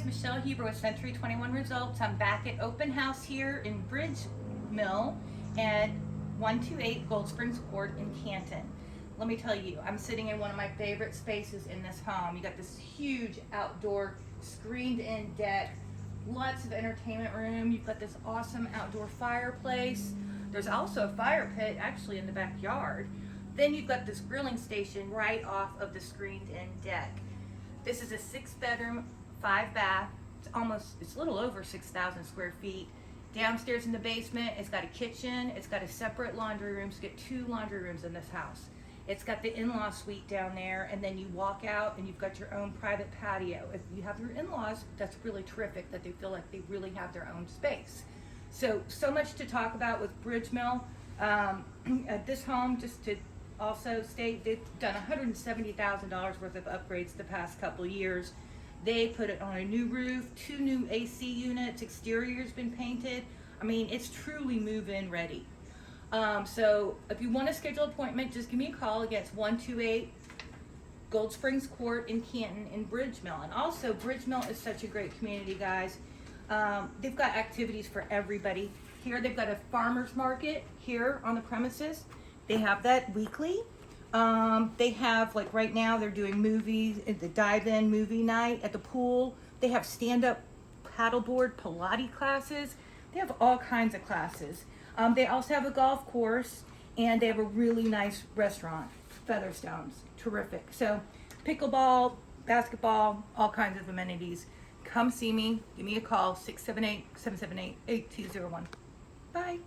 guys, Michelle Huber with Century 21 Results. I'm back at open house here in BridgeMill at 128 Gold Springs Court in Canton. Let me tell you, I'm sitting in one of my favorite spaces in this home. You got this huge outdoor screened-in deck, lots of entertainment room. You've got this awesome outdoor fireplace. There's also a fire pit actually in the backyard. Then you've got this grilling station right off of the screened-in deck. This is a 6-bedroom, 5-bath. It's a little over 6,000 square feet. Downstairs in the basement, it's got a kitchen. It's got a separate laundry room. So you get 2 laundry rooms in this house. It's got the in-law suite down there, and then you walk out and you've got your own private patio. If you have your in-laws, that's really terrific that they feel like they really have their own space. So much to talk about with BridgeMill. At this home, just to also state, they've done $170,000 worth of upgrades the past couple years. They put it on a new roof, 2 new AC units, exterior's been painted. I mean, it's truly move-in ready. So if you want to schedule an appointment, just give me a call. Again, it's 128 Gold Springs Court in Canton in BridgeMill. And also, BridgeMill is such a great community, guys. They've got activities for everybody. Here they've got a farmer's market here on the premises. They have that weekly. They have, like right now, they're doing movies, the dive-in movie night at the pool. They have stand-up paddleboard Pilates classes. They have all kinds of classes. They also have a golf course, and they have a really nice restaurant, Featherstones. Terrific. So pickleball, basketball, all kinds of amenities. Come see me. Give me a call, 678-778-8201. Bye.